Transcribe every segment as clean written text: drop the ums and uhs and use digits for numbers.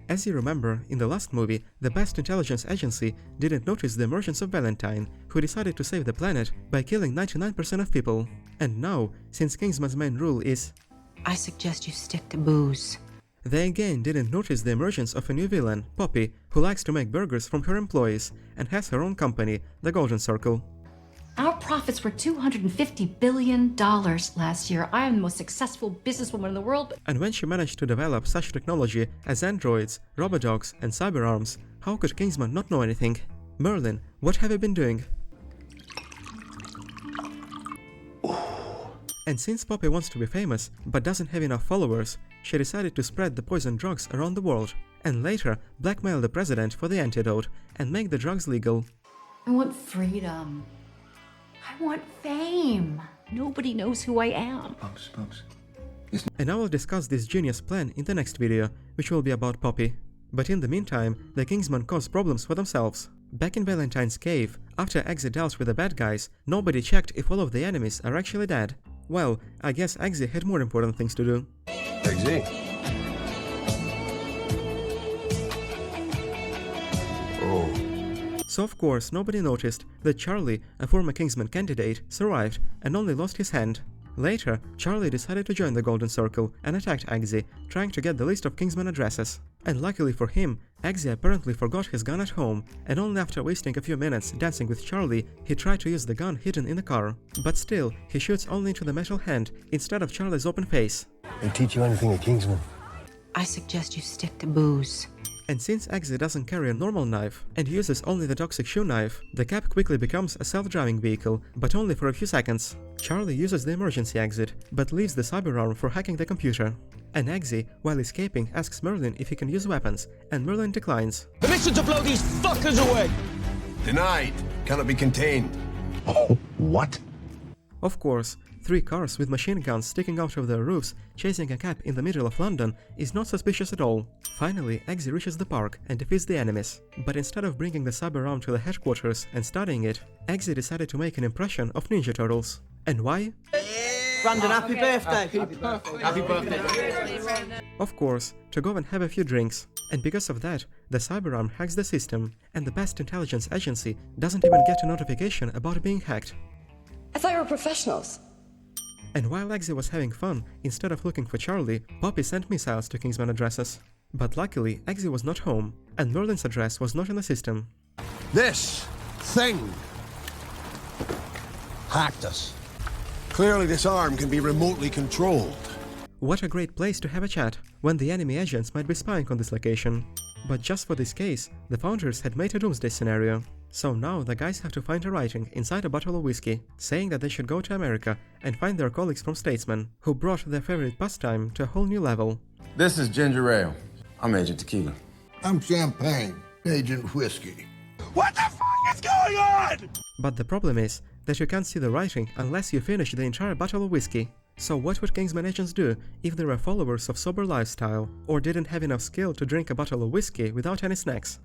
As you remember, in the last movie, the best intelligence agency didn't notice the emergence of Valentine, who decided to save the planet by killing 99% of people. And now, since Kingsman's main rule is I suggest you stick to booze. they again didn't notice the emergence of a new villain, Poppy, who likes to make burgers from her employees and has her own company, the Golden Circle. Our profits were $250 billion last year. I am the most successful businesswoman in the world. And when she managed to develop such technology as androids, robodogs, and cyberarms, how could Kingsman not know anything? Merlin, what have you been doing? And since Poppy wants to be famous, but doesn't have enough followers, she decided to spread the poison drugs around the world, and later blackmail the president for the antidote and make the drugs legal. I want freedom. I want fame. Nobody knows who I am. Pops. And I will discuss this genius plan in the next video, which will be about Poppy. But in the meantime, the Kingsmen cause problems for themselves. Back in Valentine's cave, after Eggsy dealt with the bad guys, nobody checked if all of the enemies are actually dead. Well, I guess Eggsy had more important things to do. Eggsy? Oh. So of course nobody noticed that Charlie, a former Kingsman candidate, survived and only lost his hand. Later, Charlie decided to join the Golden Circle and attacked Eggsy, trying to get the list of Kingsman addresses. And luckily for him, Eggsy apparently forgot his gun at home, and only after wasting a few minutes dancing with Charlie, he tried to use the gun hidden in the car. But still, he shoots only into the metal hand instead of Charlie's open face. They teach you anything at Kingsman? I suggest you stick to booze. And since Eggsy doesn't carry a normal knife and uses only the toxic shoe knife, the cab quickly becomes a self-driving vehicle, but only for a few seconds. Charlie uses the emergency exit, but leaves the cyberarm for hacking the computer. And Eggsy, while escaping, asks Merlin if he can use weapons, and Merlin declines. Permission to blow these fuckers away! Denied. Cannot be contained. Oh, what? Of course, 3 cars with machine guns sticking out of their roofs chasing a cab in the middle of London is not suspicious at all. Finally, Eggsy reaches the park and defeats the enemies. But instead of bringing the cyberarm to the headquarters and studying it, Eggsy decided to make an impression of Ninja Turtles. And why? Brandon, happy birthday! Happy birthday! Of course, to go and have a few drinks. And because of that, the cyberarm hacks the system, and the best intelligence agency doesn't even get a notification about being hacked. I thought you were professionals. And while Eggsy was having fun, instead of looking for Charlie, Poppy sent missiles to Kingsman addresses. But luckily, Eggsy was not home, and Merlin's address was not in the system. This thing hacked us. Clearly this arm can be remotely controlled. What a great place to have a chat, when the enemy agents might be spying on this location. But just for this case, the founders had made a doomsday scenario. So now the guys have to find a writing inside a bottle of whiskey, saying that they should go to America and find their colleagues from Statesman, who brought their favorite pastime to a whole new level. This is ginger ale. I'm Agent Tequila. I'm Champagne, Agent Whiskey. What the fuck is going on? But the problem is that you can't see the writing unless you finish the entire bottle of whiskey. So what would Kingsman agents do if they were followers of sober lifestyle, or didn't have enough skill to drink a bottle of whiskey without any snacks?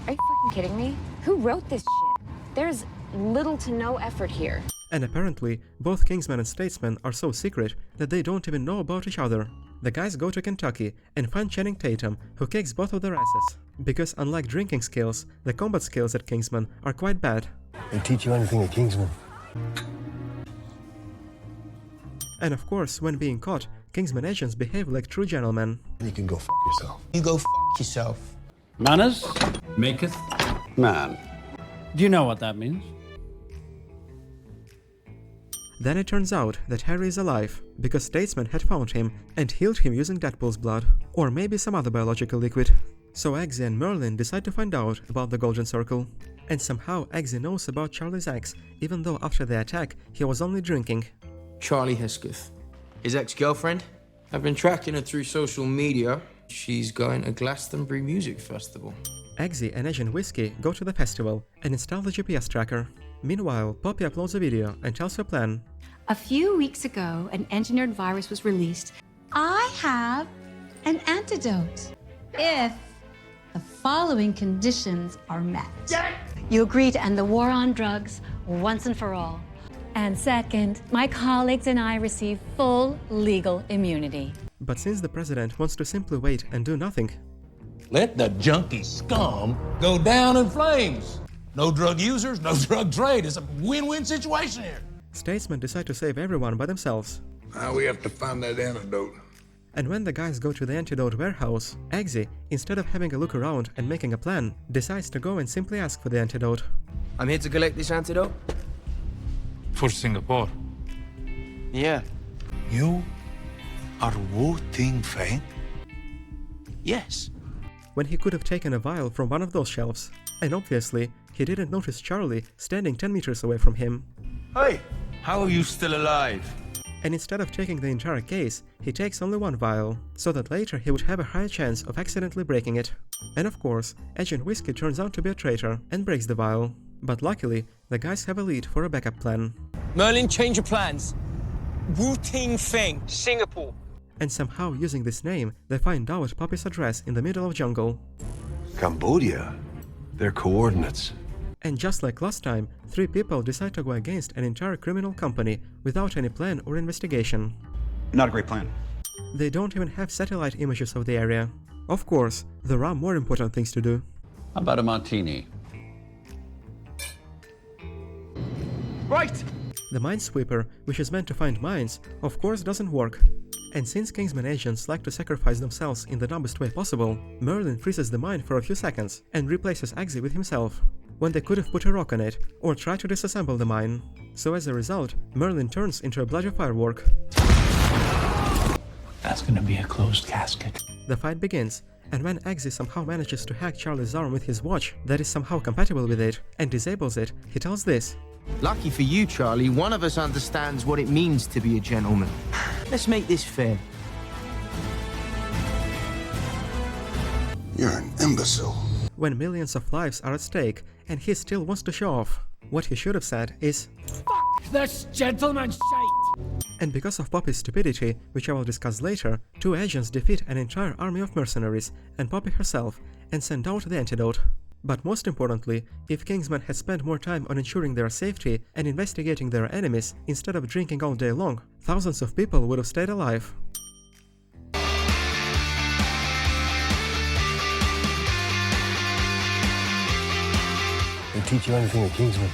Are you fucking kidding me? Who wrote this shit? There's little to no effort here. And apparently, both Kingsman and Statesman are so secret that they don't even know about each other. The guys go to Kentucky and find Channing Tatum, who kicks both of their asses. Because unlike drinking skills, the combat skills at Kingsman are quite bad. They teach you anything at Kingsman? And of course, when being caught, Kingsman agents behave like true gentlemen. You can go fuck yourself. You go fuck yourself. Manners maketh man. Do you know what that means? Then it turns out that Harry is alive, because Statesman had found him and healed him using Deadpool's blood, or maybe some other biological liquid. So Eggsy and Merlin decide to find out about the Golden Circle. And somehow Eggsy knows about Charlie's ex, even though after the attack he was only drinking. Charlie Hesketh, his ex-girlfriend. I've been tracking her through social media. She's going to Glastonbury Music Festival. Eggsy and Agent Whiskey go to the festival and install the GPS tracker. Meanwhile, Poppy uploads a video and tells her plan. A few weeks ago, an engineered virus was released. I have an antidote. If the following conditions are met. You agree to end the war on drugs once and for all. And second, my colleagues and I receive full legal immunity. But since the president wants to simply wait and do nothing, Let the junkie scum go down in flames. No drug users, no drug trade. It's a win-win situation here. Statesmen decide to save everyone by themselves. Now we have to find that antidote. And when the guys go to the antidote warehouse, Eggsy, instead of having a look around and making a plan, decides to go and simply ask for the antidote. I'm here to collect this antidote. For Singapore. Yeah. You are Wu Ting Feng? Yes. When he could have taken a vial from one of those shelves. And obviously, he didn't notice Charlie standing 10 meters away from him. Hey! How are you still alive? And instead of taking the entire case, he takes only one vial, so that later he would have a higher chance of accidentally breaking it. And of course, Agent Whiskey turns out to be a traitor and breaks the vial. But luckily, the guys have a lead for a backup plan. Merlin, change your plans. Wu Ting Feng, Singapore. And somehow using this name, they find out Poppy's address in the middle of jungle. Cambodia? Their coordinates. And just like last time, 3 people decide to go against an entire criminal company without any plan or investigation. Not a great plan. They don't even have satellite images of the area. Of course, there are more important things to do. How about a martini? Right! The Minesweeper, which is meant to find mines, of course doesn't work. And since Kingsman agents like to sacrifice themselves in the dumbest way possible, Merlin freezes the mine for a few seconds and replaces Eggsy with himself, when they could have put a rock on it or tried to disassemble the mine. So as a result, Merlin turns into a bloody firework. That's gonna be a closed casket. The fight begins, and when Eggsy somehow manages to hack Charlie's arm with his watch that is somehow compatible with it and disables it, he tells this. Lucky for you, Charlie, one of us understands what it means to be a gentleman. Let's make this fair. You're an imbecile. When millions of lives are at stake and he still wants to show off, what he should have said is F this gentleman shite! And because of Poppy's stupidity, which I will discuss later, 2 agents defeat an entire army of mercenaries and Poppy herself and send out the antidote. But most importantly, if Kingsman had spent more time on ensuring their safety and investigating their enemies instead of drinking all day long, thousands of people would have stayed alive. They teach you anything at Kingsman?